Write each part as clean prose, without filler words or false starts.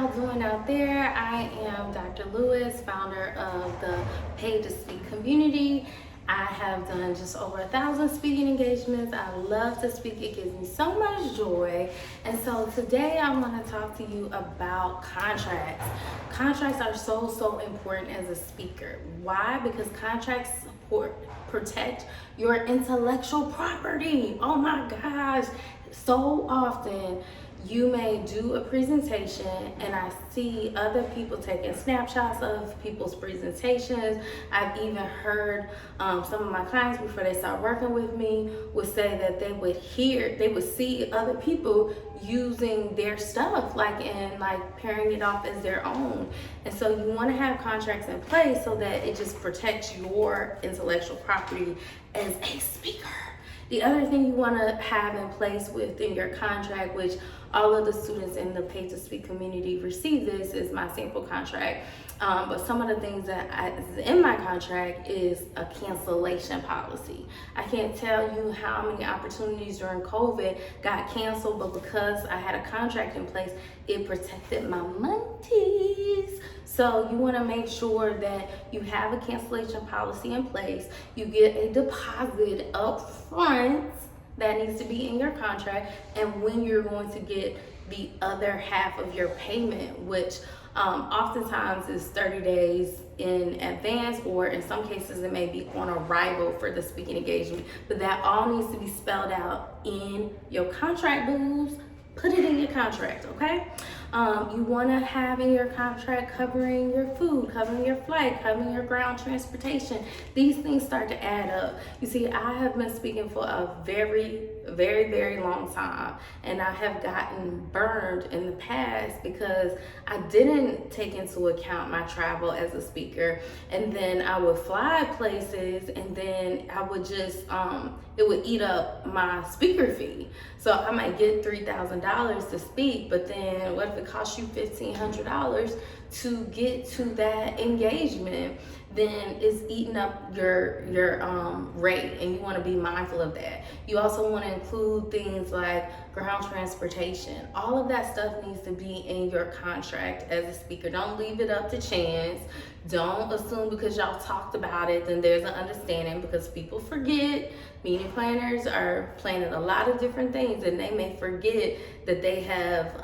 y'all doing out there? I am Dr. Lewis, founder of the Paid to Speak community. I have done just over 1,000 speaking engagements. I love to speak. It gives me so much joy. And so today I want to talk to you about contracts. Contracts are so important as a speaker. Why? Because contracts protect your intellectual property. Oh my gosh. So often you may do a presentation and I see other people taking snapshots of people's presentations. I've even heard some of my clients before they start working with me would say that they would see other people using their stuff and pairing it off as their own. And so you want to have contracts in place so that it just protects your intellectual property as a speaker. The other thing you want to have in place within your contract, which all of the students in the Paid to Speak community receive this, is my sample contract. But some of the things that is in my contract is a cancellation policy. I can't tell you how many opportunities during COVID got canceled, but because I had a contract in place, it protected my monies. So you want to make sure that you have a cancellation policy in place. You get a deposit up front that needs to be in your contract, and when you're going to get the other half of your payment, which oftentimes is 30 days in advance, or in some cases it may be on arrival for the speaking engagement. But that all needs to be spelled out in your contract, booze. Put it in your contract, okay? You want to have in your contract covering your food, covering your flight, covering your ground transportation. These things start to add up. You see, I have been speaking for a very long time, and I have gotten burned in the past because I didn't take into account my travel as a speaker, and then I would fly places, and then I would just it would eat up my speaker fee. So I might get $3,000 to speak, but then what if it costs you $1,500 to get to that engagement? Then it's eating up your rate, and you want to be mindful of that. You also want to include things like ground transportation. All of that stuff needs to be in your contract as a speaker. Don't leave it up to chance. Don't assume because y'all talked about it then there's an understanding, because people forget. Meeting planners are planning a lot of different things, and they may forget that they have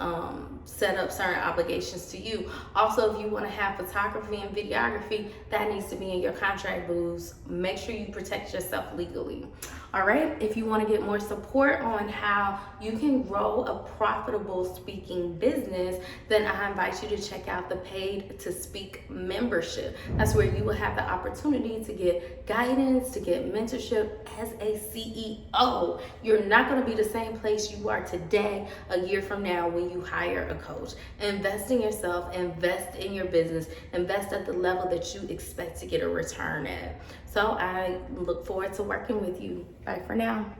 set up certain obligations to you. Also, if you want to have photography and videography, that needs to be in your contract, booze. Make sure you protect yourself legally. All right, if you want to get more support on how you can grow a profitable speaking business, then I invite you to check out the Paid to Speak membership. That's where you will have the opportunity to get guidance, to get mentorship as a CEO. You're not going to be the same place you are today a year from now when you hire a coach. Invest in yourself, invest in your business, invest at the level that you expect to get a return at. So I look forward to working with you. Bye for now.